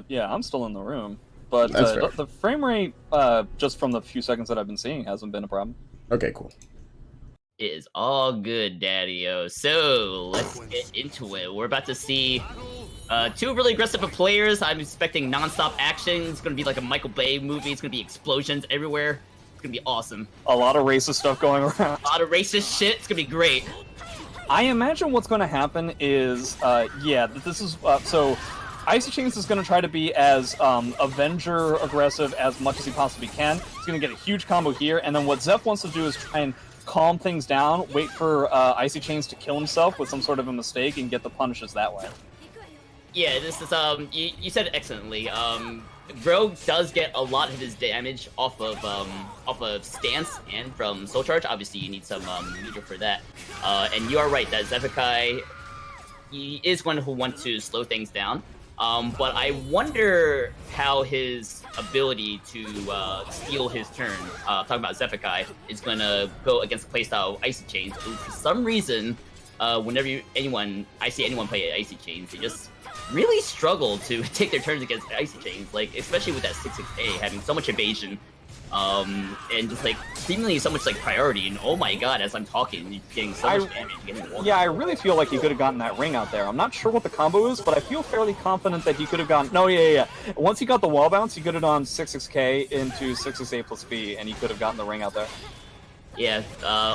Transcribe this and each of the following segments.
Yeah, I'm still in the room, but the frame rate, just from the few seconds that I've been seeing, hasn't been a problem. Okay, cool. It is all good, Daddy-O. So let's get into it. We're about to see two really aggressive players. I'm expecting non-stop action. It's gonna be like a Michael Bay movie. It's gonna be explosions everywhere. It's gonna be awesome. A lot of racist stuff going around. A lot of racist shit. It's gonna be great. I imagine what's going to happen is, this is, so Icychains is going to try to be as Avenger aggressive as much as he possibly can. He's going to get a huge combo here, and then what Xeph wants to do is try and calm things down, wait for Icychains to kill himself with some sort of a mistake, and get the punishes that way. Yeah, this is, you said it excellently. Grøh does get a lot of his damage off of stance and from soul charge. Obviously, you need some meter for that. And you are right that Xephukai, he is one who wants to slow things down. But I wonder how his ability to steal his turn, talking about Xephukai, is gonna go against the playstyle of Icychains. For some reason, whenever I see anyone play Icychains, they just really struggle to take their turns against Icychains, like especially with that 6-6A having so much evasion, and just like seemingly so much like priority. And oh my god, as I'm talking, you're getting so much damage. Yeah, I really feel like he could have gotten that ring out there. I'm not sure what the combo is, but I feel fairly confident that he could have gotten. No, yeah. Once he got the wall bounce, he could have done 6-6K into 6-6A plus B, and he could have gotten the ring out there. Yeah,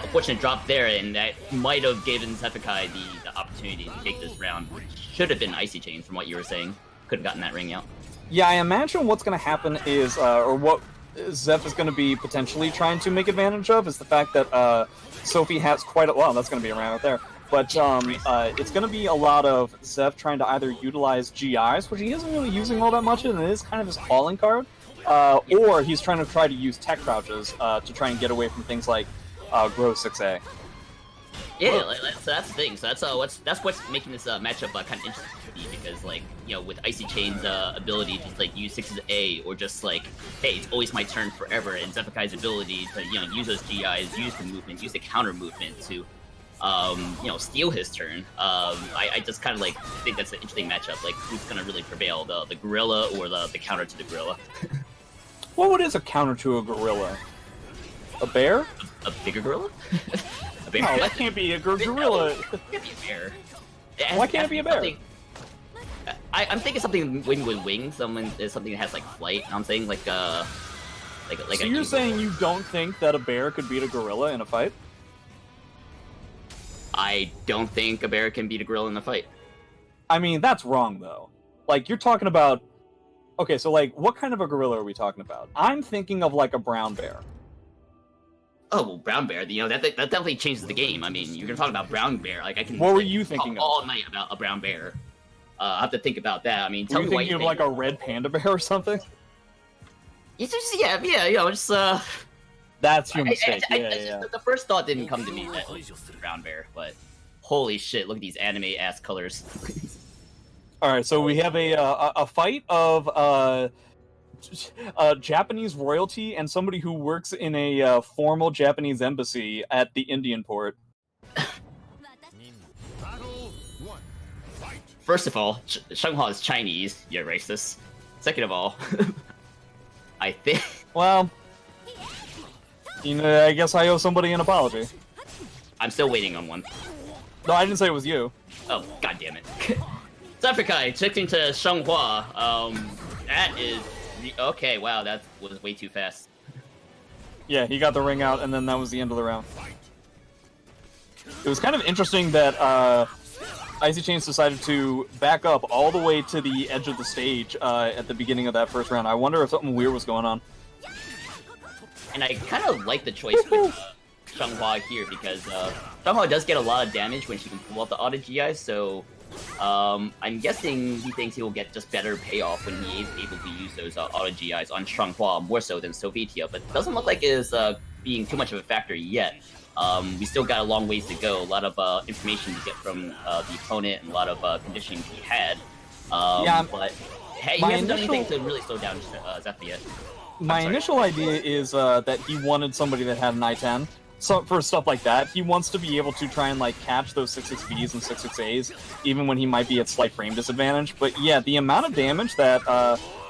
unfortunate drop there, and that might have given Xephukai the opportunity to take this round, which should have been Icychains from what you were saying. Could have gotten that ring out. Yeah, I imagine what's going to happen is, or what Xeph is going to be potentially trying to make advantage of, is the fact that Sophie has quite a... Well, that's going to be around out there. But it's going to be a lot of Xeph trying to either utilize GIs, which he isn't really using all that much, and it is kind of his calling card. Or he's trying to use tech crouches to try and get away from things like Grøh 6A. Yeah, so that's the thing. So that's what's making this matchup kind of interesting to me, because like, you know, with Icychains' ability to like use 6A, or just like, hey, it's always my turn forever, and Xephukai's ability to, you know, use those GIs, use the movement, use the counter movement to you know, steal his turn. I just kind of like think that's an interesting matchup. Like, who's gonna really prevail, the gorilla or the counter to the gorilla? What is a counter to a gorilla? A bear? A bigger gorilla? A bear? No, that can't be a gorilla. It can't be a bear. Why can't it be a bear? I'm thinking something wing with wings. Something that has like flight. I'm saying like so you're saying you don't think that a bear could beat a gorilla in a fight? I don't think a bear can beat a gorilla in a fight. I mean, that's wrong though. Like, you're talking about... Okay, so like, what kind of a gorilla are we talking about? I'm thinking of like a brown bear. Oh, well, brown bear, you know, that definitely changes the game. I mean, you're gonna talk about brown bear, like I can... What were you thinking of? All night about a brown bear. I have to think about that. I mean, tell me what you thinking of like a red panda bear or something? It's just, yeah, you know, just That's your mistake. Yeah. The first thought didn't come to me that it was brown bear, but holy shit, look at these anime-ass colors. Alright, so we have a fight of Japanese royalty and somebody who works in a formal Japanese embassy at the Indian port. First of all, Xianghua is Chinese, you're racist. Second of all, I think... Well... You know, I guess I owe somebody an apology. I'm still waiting on one. No, I didn't say it was you. Oh, god damn it. Xephukai switching to Xianghua. That is... Okay, wow, that was way too fast. Yeah, he got the ring out, and then that was the end of the round. It was kind of interesting that Icychains decided to back up all the way to the edge of the stage at the beginning of that first round. I wonder if something weird was going on. And I kind of like the choice with Xianghua here, because Xianghua does get a lot of damage when she can pull off the auto GI, so I'm guessing he thinks he will get just better payoff when he is able to use those auto GIs on Xianghua more so than Sophitia, but it doesn't look like it is being too much of a factor yet. We still got a long ways to go, a lot of information to get from the opponent, and a lot of conditioning he had. But hey, he hasn't done anything to really slow down Xeph yet. My initial idea is that he wanted somebody that had an I-10, for stuff like that. He wants to be able to try and like catch those 6-6Bs and 6-6As, even when he might be at slight frame disadvantage. But yeah, the amount of damage that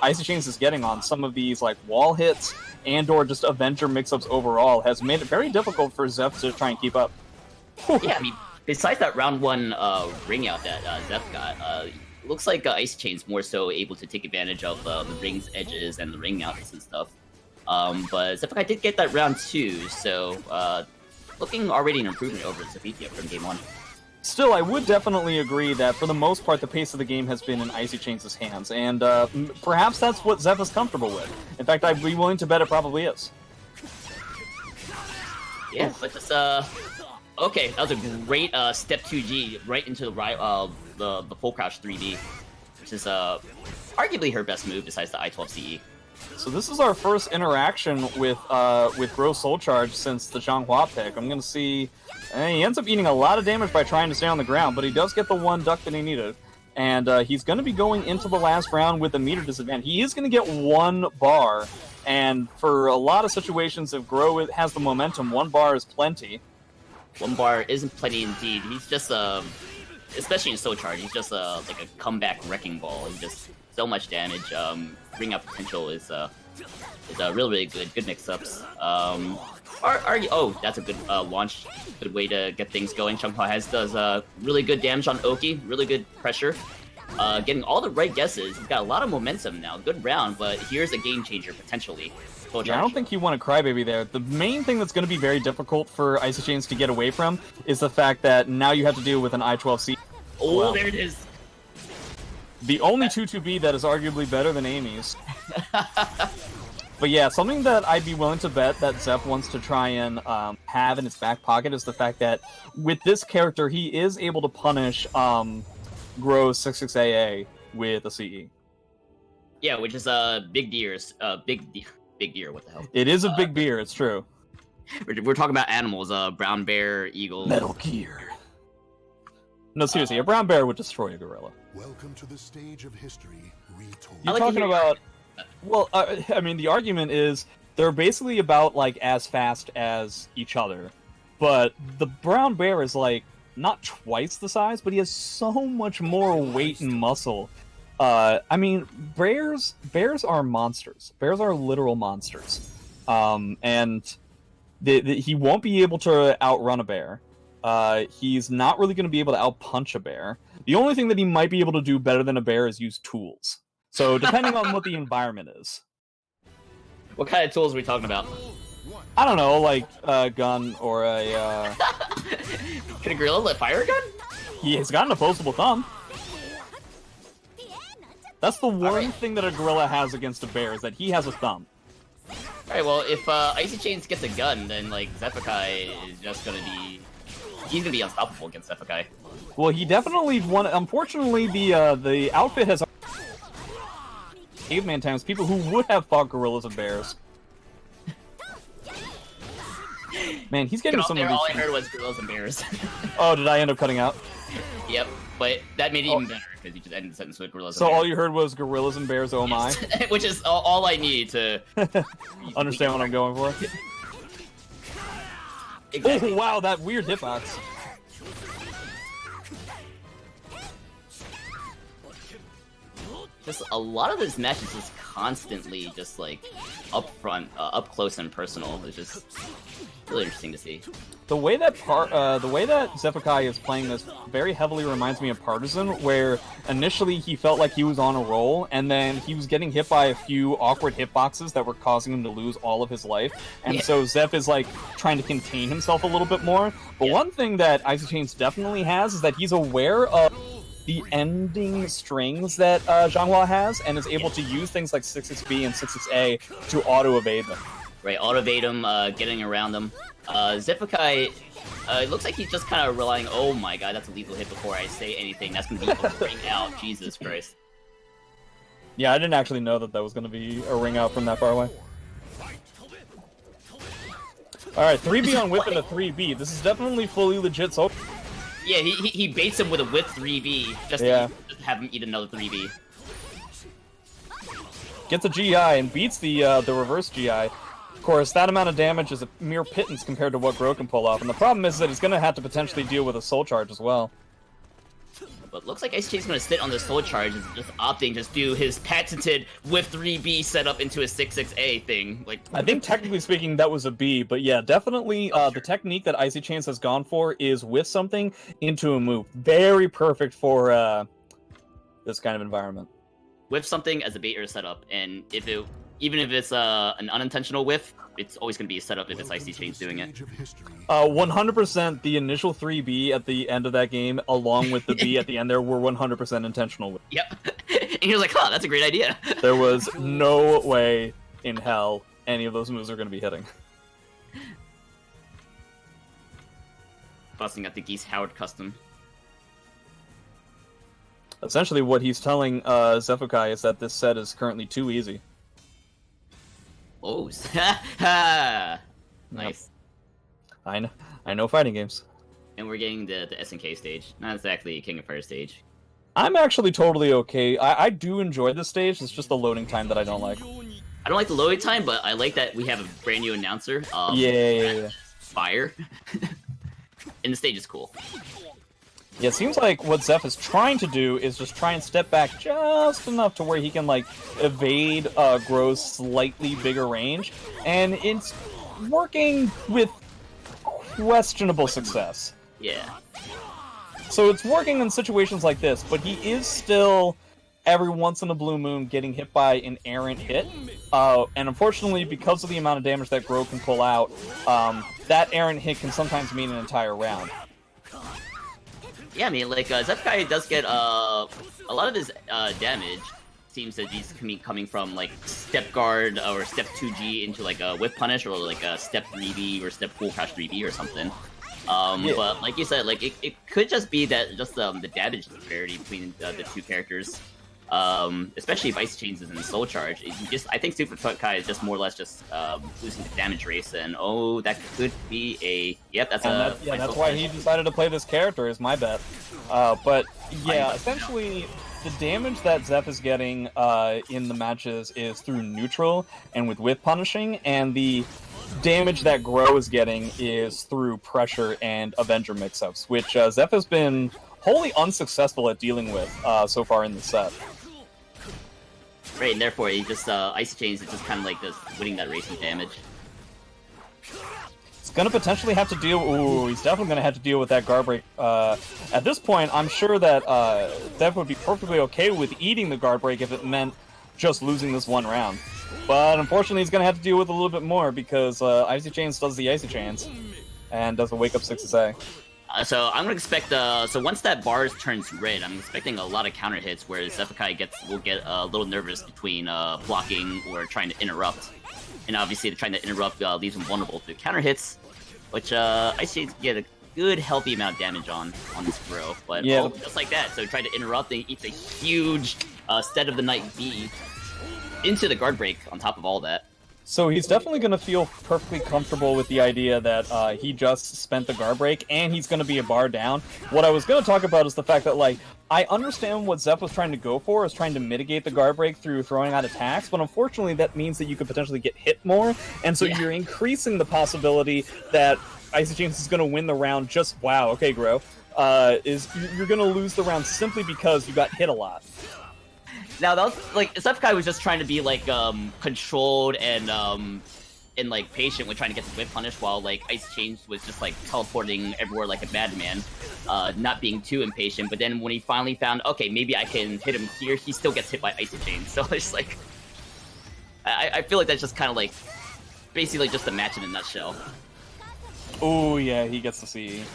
Icychains is getting on some of these like wall hits and/or just Avenger mix-ups overall has made it very difficult for Xeph to try and keep up. Yeah, I mean, besides that round 1 ring out that Xeph got, looks like Icychains more so able to take advantage of the ring's edges and the ring outs and stuff. But Xephukai did get that round 2, so looking already an improvement over Sophitia from game 1. Still, I would definitely agree that for the most part, the pace of the game has been in Icychains' hands, and perhaps that's what Xeph is comfortable with. In fact, I'd be willing to bet it probably is. Yeah, but just okay, that was a great step 2G right into the full crouch 3D, which is arguably her best move besides the I-12 CE. So this is our first interaction with Grøh Soul Charge since the Xianghua pick. I'm gonna see. He ends up eating a lot of damage by trying to stay on the ground, but he does get the 1 duck that he needed. And he's going to be going into the last round with a meter disadvantage. He is going to get 1 bar, and for a lot of situations, if Grøh has the momentum, 1 bar is plenty. 1 bar isn't plenty indeed. He's just, especially in Soul Charge, he's just like a comeback wrecking ball. He's just so much damage. Ring out potential is really good. Good mix-ups. Oh, that's a good launch. Good way to get things going. Xianghua does really good damage on Oki. Really good pressure. Getting all the right guesses. He's got a lot of momentum now. Good round, but here's a game changer potentially. Yeah, I don't think you want to crybaby there. The main thing that's going to be very difficult for Icychains to get away from is the fact that now you have to deal with an I-12C. Oh, well, there it is. The only 2-2B that is arguably better than Amy's. But yeah, something that I'd be willing to bet that Xeph wants to try and have in his back pocket is the fact that with this character, he is able to punish Grøh's 6-6AA with a CE. Yeah, which is Big Deer's Big Deer. What the hell? It is a big beer. It's true. We're talking about animals. Brown bear, eagle. Metal Gear. No, seriously, a brown bear would destroy a gorilla. Welcome to the stage of history retold. You're talking about. Well, I mean, the argument is they're basically about like as fast as each other, but the brown bear is like not twice the size, but he has so much more weight and muscle. I mean, bears are monsters. Bears are literal monsters. And he won't be able to outrun a bear. He's not really going to be able to outpunch a bear. The only thing that he might be able to do better than a bear is use tools. So depending on what the environment is. What kind of tools are we talking about? I don't know, like a gun or a... Can a gorilla fire a gun? He's got an opposable thumb. That's the one thing that a gorilla has against a bear, is that he has a thumb. Alright, well, if Icychains gets a gun, then, like, Xephukai is just gonna be... He's gonna be unstoppable against Xephukai. Well, he definitely won. Unfortunately, the outfit has... Caveman times, people who would have fought gorillas and bears. Man, he's getting some of these... All I heard was gorillas and bears. Oh, did I end up cutting out? Yep, but that made it even better, because you just ended the sentence with gorillas and bears. So all you heard was gorillas and bears, oh my? Which is all I need to... Understand what I'm going for? Exactly. Oh, wow, that weird hitbox. Just a lot of this match is just constantly just like up front, up close and personal. It's just really interesting to see. The way that Xephukai is playing this very heavily reminds me of Partisan, where initially he felt like he was on a roll, and then he was getting hit by a few awkward hitboxes that were causing him to lose all of his life. And so Xeph is like trying to contain himself a little bit more. But one thing that Icychains definitely has is that he's aware of the ending strings that Xianghua has, and is able to use things like 6-6B and 6-6A to auto-evade them. Right, auto-evade them, getting around them. Xephukai, it looks like he's just kind of relying, oh my god, that's a lethal hit before I say anything. That's going to be a ring out, Jesus Christ. Yeah, I didn't actually know that was going to be a ring out from that far away. Alright, 3B on whip and a 3B. This is definitely fully legit so. Yeah, he baits him with a whip 3B, just to have him eat another 3B. Gets a GI and beats the reverse GI. course, that amount of damage is a mere pittance compared to what Grøh can pull off, and the problem is that he's going to have to potentially deal with a soul charge as well. But looks like Icychains is going to sit on the soul charge and just opting just do his patented with 3B setup into a 6-6A thing. Like, I think technically speaking that was a B, but yeah, definitely the technique that Icychains has gone for is with something into a move. Very perfect for this kind of environment. Whiff something as a bait or setup, and even if it's an unintentional whiff, it's always going to be a setup if it's Icychains doing it. 100% the initial 3B at the end of that game, along with the B at the end there, were 100% intentional. Yep. And he was like, huh, that's a great idea. There was no way in hell any of those moves are going to be hitting. Busting out the Geese Howard custom. Essentially what he's telling Xephukai is that this set is currently too easy. Oh, nice. Yep. I know fighting games. And we're getting the SNK stage. Not exactly King of Fire stage. I'm actually totally okay. I do enjoy this stage, it's just the loading time that I don't like. I don't like the loading time, but I like that we have a brand new announcer. Yeah. Fire. And the stage is cool. Yeah, it seems like what Zeph is trying to do is just try and step back just enough to where he can, like, evade Grøh's slightly bigger range, and it's working with questionable success. Yeah. So it's working in situations like this, but he is still, every once in a blue moon, getting hit by an errant hit, and unfortunately, because of the amount of damage that Grøh can pull out, that errant hit can sometimes mean an entire round. Yeah, I mean, like, Xephukai does get, a lot of his, damage seems that he's coming from, like, step guard or step 2G into, like, a whip punish or, like, a step 3B or step full crash 3B or something. Yeah. But, like you said, like, it could just be that, just, the damage disparity between the two characters. Especially if Icychains is in the soul charge. I think Xephukai is just more or less just losing the damage race, and oh, that could be a that's why he decided to play this character, is my bet. But yeah, essentially the damage that Zeph is getting in the matches is through neutral and with whip punishing, and the damage that Grøh is getting is through pressure and Avenger mix-ups, which Zeph has been wholly unsuccessful at dealing with so far in the set. Right, and therefore he just Icychains is just kind of like just winning that racing damage. He's gonna potentially have to deal. Ooh, he's definitely gonna have to deal with that guard break. At this point, I'm sure that Dev would be perfectly okay with eating the guard break if it meant just losing this one round. But unfortunately, he's gonna have to deal with a little bit more because Icychains does the Icychains and does a wake up 6A. So I'm gonna expect so once that bars turns red, I'm expecting a lot of counter hits where Xephukai will get a little nervous between blocking or trying to interrupt, and obviously trying to interrupt leaves him vulnerable to counter hits, which Icychains get a good healthy amount of damage on this Grøh, but yeah, just like that. So try to interrupt, and he eats a huge Stead of the Night B into the guard break on top of all that. So he's definitely going to feel perfectly comfortable with the idea that he just spent the guard break, and he's going to be a bar down. What I was going to talk about is the fact that, like, I understand what Zeph was trying to go for, is trying to mitigate the guard break through throwing out attacks, but unfortunately that means that you could potentially get hit more, and so you're increasing the possibility that Icychains is going to win the round just, wow, okay, Grøh, you're going to lose the round simply because you got hit a lot. Now that was like Xephukai was just trying to be like controlled and like patient with trying to get the whip punish, while like Icychains was just like teleporting everywhere like a madman, not being too impatient. But then when he finally found, okay, maybe I can hit him here, he still gets hit by Icychains. So it's like I feel like that's just kind of like basically just a match in a nutshell. Oh yeah, he gets the CE.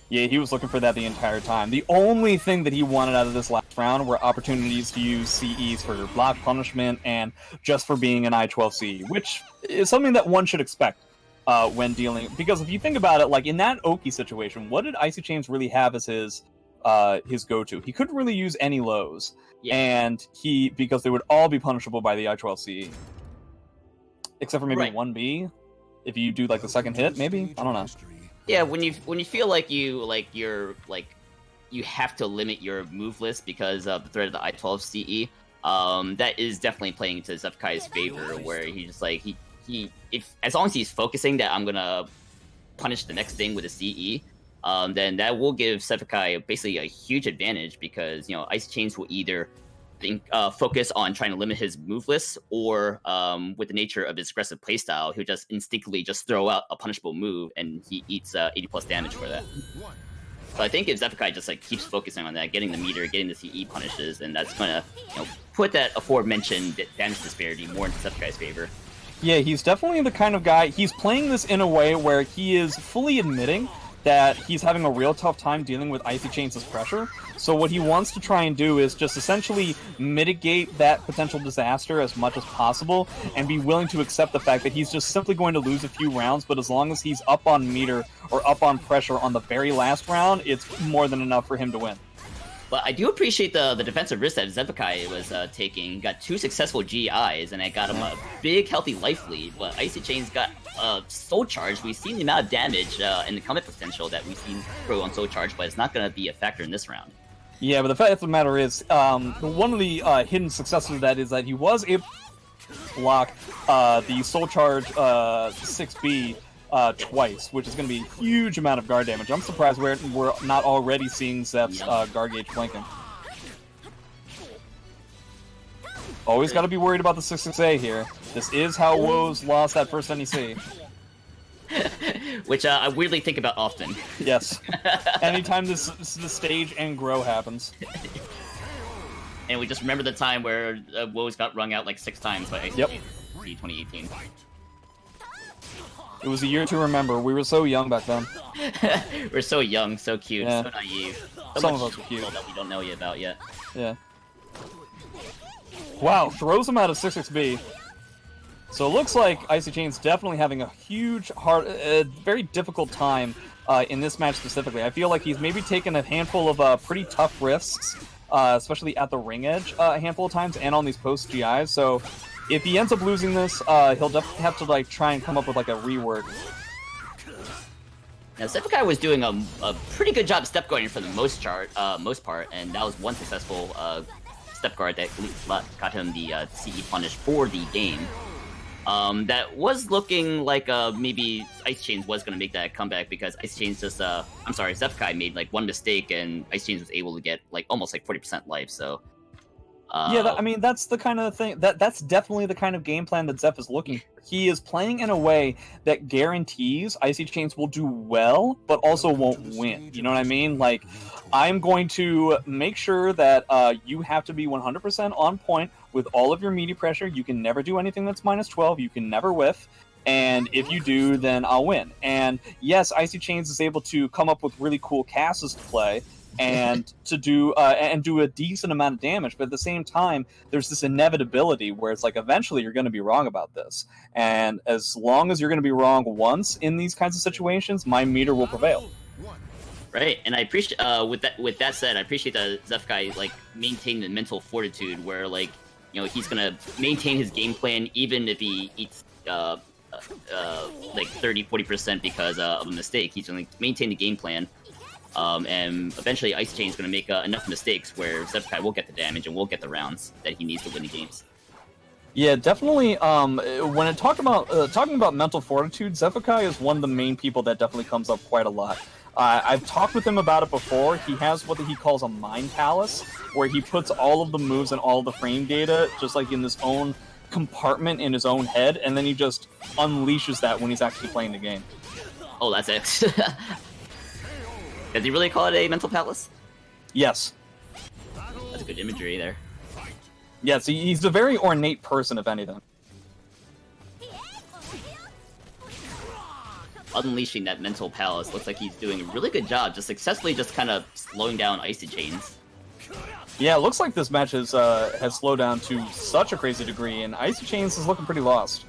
Yeah, he was looking for that the entire time. The only thing that he wanted out of this last round were opportunities to use CEs for block punishment and just for being an I-12 CE, which is something that one should expect when dealing. Because if you think about it, like in that Oki situation, what did Icychains really have as his go-to? He couldn't really use any lows, and because they would all be punishable by the I-12 CE, except for maybe 1B. If you do like the second hit, maybe, I don't know. Yeah, when you feel like you have to limit your move list because of the threat of the I-12 CE, that is definitely playing into Xephukai's favor, where he just like as long as he's focusing that I'm gonna punish the next thing with a CE, then that will give Xephukai basically a huge advantage because Icychains will either focus on trying to limit his move list, or with the nature of his aggressive playstyle, he'll just instinctively just throw out a punishable move and he eats 80 plus damage for that. So I think if Xephukai just keeps focusing on that, getting the meter, getting the CE punishes, and that's gonna put that aforementioned damage disparity more into Xephukai's favor. Yeah, he's definitely the kind of guy. He's playing this in a way where he is fully admitting that he's having a real tough time dealing with Icychains' pressure. So what he wants to try and do is just essentially mitigate that potential disaster as much as possible and be willing to accept the fact that he's just simply going to lose a few rounds, but as long as he's up on meter or up on pressure on the very last round, it's more than enough for him to win. But I do appreciate the defensive risk that Xephukai was taking. He got 2 successful GIs, and it got him a big, healthy life lead. But Icychains got Soul Charge. We've seen the amount of damage and the combat potential that we've seen Grøh on Soul Charge, but it's not going to be a factor in this round. Yeah, but the fact of the matter is, one of the hidden successes of that is that he was able to block the Soul Charge 6B twice, which is going to be a huge amount of guard damage. I'm surprised we're not already seeing Zeph's guard gauge blinking. Always got to be worried about the 6-6A here. This is how Woes lost that first NEC. Which I weirdly think about often. Yes. Anytime this stage and Grøh happens. And we just remember the time where Woes got wrung out 6 times by Ice 2018. It was a year to remember. We were so young back then. We're so young, so cute, so naive. Some of us are cute. That we don't know you about yet. Yeah. Wow, throws him out of 6-6B. So it looks like Icychains definitely having a huge, very difficult time in this match specifically. I feel like he's maybe taken a handful of pretty tough risks, especially at the ring edge a handful of times and on these post GIs. So if he ends up losing this, he'll definitely have to try and come up with a rework. Now Xephukai was doing a pretty good job step guarding for the most part, and that was one successful step guard that got him the CE punish for the game. That was looking like maybe Icychains was going to make that comeback because Icychains Xephukai made one mistake and Icychains was able to get almost 40% life. So yeah, that's the kind of thing that's definitely the kind of game plan that Zeph is looking for. He is playing in a way that guarantees Icychains will do well, but also won't win. You know what I mean? I'm going to make sure that you have to be 100% on point with all of your meaty pressure. You can never do anything that's -12. You can never whiff. And if you do, then I'll win. And yes, Icychains is able to come up with really cool casts to play and to do a decent amount of damage. But at the same time, there's this inevitability where it's eventually you're going to be wrong about this. And as long as you're going to be wrong once in these kinds of situations, my meter will prevail. Right, and I appreciate with that said, I appreciate that Xephukai maintained the mental fortitude where he's gonna maintain his game plan even if he eats 30-40% because of a mistake. He's gonna maintain the game plan, and eventually Icychains is gonna make enough mistakes where Xephukai will get the damage and will get the rounds that he needs to win the games. Yeah, definitely. When talking about mental fortitude, Xephukai is one of the main people that definitely comes up quite a lot. I've talked with him about it before. He has what he calls a mind palace, where he puts all of the moves and all of the frame data just in his own compartment in his own head, and then he just unleashes that when he's actually playing the game. Oh, that's it. Does he really call it a mental palace? Yes. That's good imagery there. Yes, he's a very ornate person, if anything. Unleashing that mental palace looks like he's doing a really good job, just successfully kind of slowing down Icychains. Yeah, it looks like this match has slowed down to such a crazy degree, and Icychains is looking pretty lost.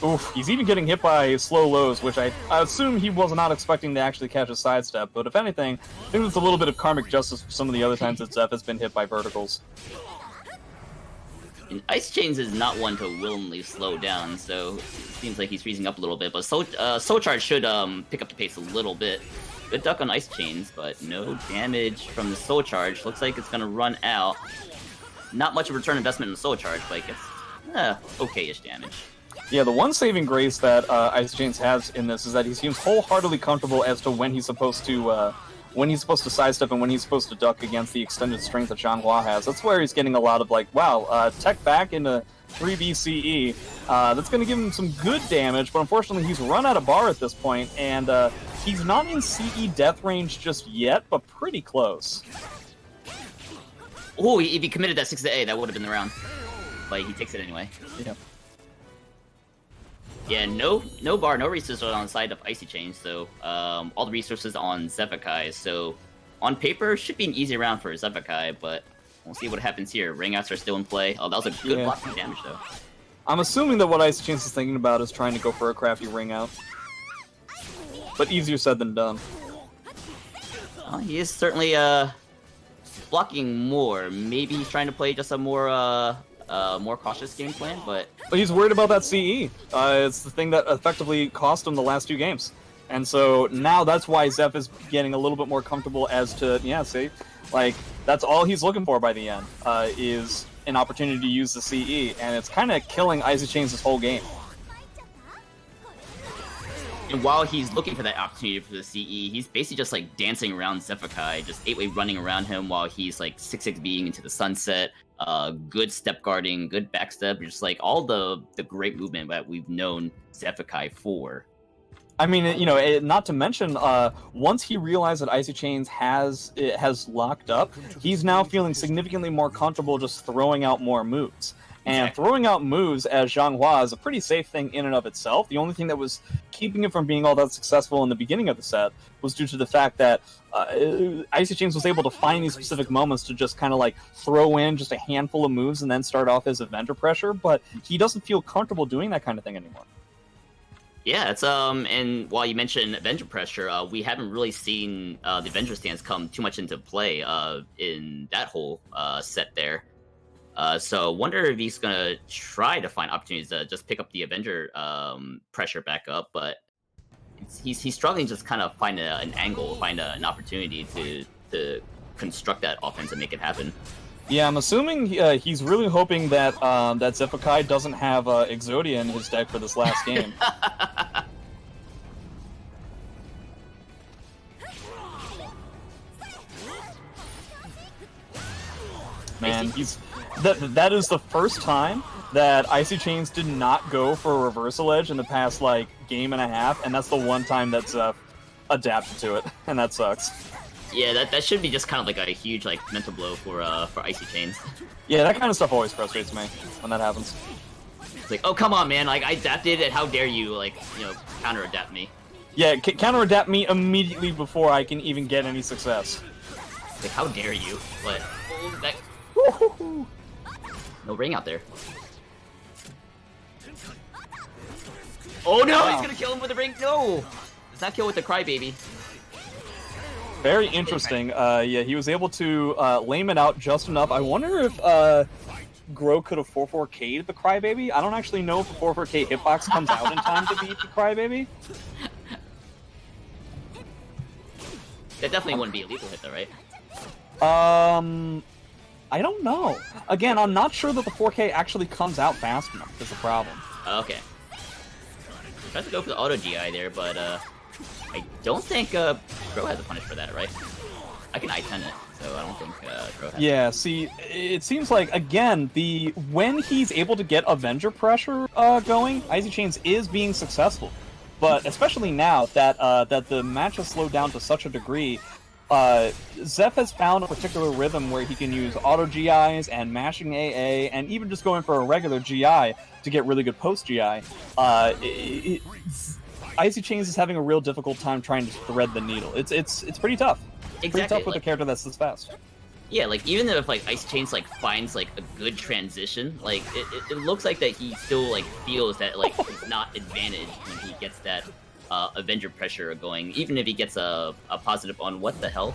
Oof, he's even getting hit by slow lows, which I assume he was not expecting to actually catch a sidestep, but if anything, I think it's a little bit of karmic justice for some of the other times that Zeph has been hit by verticals. And Icychains is not one to willingly slow down, so it seems like he's freezing up a little bit, but Soul Charge should pick up the pace a little bit. Good duck on Icychains, but no damage from the Soul Charge. Looks like it's gonna run out. Not much of a return investment in the Soul Charge, but I guess okay-ish damage. Yeah, the one saving grace that Icychains has in this is that he seems wholeheartedly comfortable as to when he's supposed to sidestep and when he's supposed to duck against the extended strength that Xianghua has. That's where he's getting a lot of like, wow, tech back into 3B CE. That's going to give him some good damage, but unfortunately he's run out of bar at this point, and he's not in CE death range just yet, but pretty close. Oh, if he committed that 6-A, that would have been the round. But he takes it anyway. Yeah. Yeah, no bar, no resources on the side of Icychains, so all the resources on Xephukai, so on paper, should be an easy round for Xephukai, but we'll see what happens here. Ring outs are still in play. Oh, that was a good blocking damage, though. I'm assuming that what Icychains is thinking about is trying to go for a crafty ring out. But easier said than done. He is certainly blocking more. Maybe he's trying to play just a more cautious game plan, but he's worried about that CE. It's the thing that effectively cost him the last 2 games. And so now that's why Zeph is getting a little bit more comfortable as to, yeah, see, like, that's all he's looking for by the end, is an opportunity to use the CE, and it's kind of killing Icychains this whole game. And while he's looking for that opportunity for the CE, he's basically just like dancing around Xephukai, just 8-way running around him while he's like 6-6 being into the sunset, good step guarding, good backstep, just like all the great movement that we've known Xephukai for. I mean, you know, not to mention, once he realized that Icychains has locked up, he's now feeling significantly more comfortable just throwing out more moves. And throwing out moves as Xianghua is a pretty safe thing in and of itself. The only thing that was keeping him from being all that successful in the beginning of the set was due to the fact that Icychains was able to find these specific moments to just kind of like throw in just a handful of moves and then start off his Avenger pressure, but he doesn't feel comfortable doing that kind of thing anymore. Yeah, it's and while you mentioned Avenger pressure, we haven't really seen the Avenger stance come too much into play in that whole set there. So wonder if he's gonna try to find opportunities to just pick up the Avenger pressure back up, but he's struggling to just kind of find an angle, find an opportunity to construct that offense and make it happen. Yeah, I'm assuming he's really hoping that that Xephukai doesn't have Exodia in his deck for this last game. Man, that is the first time that Icychains did not go for a reversal edge in the past like game and a half, and that's the one time that Zeph adapted to it, and that sucks. Yeah, that should be just kind of like a huge like mental blow for Icychains. Yeah, that kind of stuff always frustrates me when that happens. It's like, oh come on, man! Like I adapted, and how dare you like counter adapt me? Yeah, counter adapt me immediately before I can even get any success. Like how dare you? But that no ring out there. Oh no! Wow. He's gonna kill him with a ring. No, let's not kill with the crybaby. Very interesting. Yeah, he was able to lame it out just enough. I wonder if Grøh could have 4-4K'd the Crybaby. I don't actually know if the 4-4K hitbox comes out in time to beat the Crybaby. That definitely wouldn't be a lethal hit, though, right? I don't know. Again, I'm not sure that the 4K actually comes out fast enough. Is the problem. Okay. Tried to go for the auto GI there, but I don't think Grøh has a punish for that, right? I can I-10 it, so I don't think Grøh has. Yeah, see, it seems like, again, when he's able to get Avenger pressure going, Icychains is being successful. But especially now that the match has slowed down to such a degree, Zeph has found a particular rhythm where he can use auto GIs and mashing AA and even just going for a regular GI to get really good post GI. Icychains is having a real difficult time trying to thread the needle. It's pretty tough. Exactly. Pretty tough with a character that's this fast. Yeah, like even if like Icychains like finds like a good transition, like it looks like that he still like feels that like he's not advantaged when he gets that Avenger pressure going, even if he gets a positive on what the hell.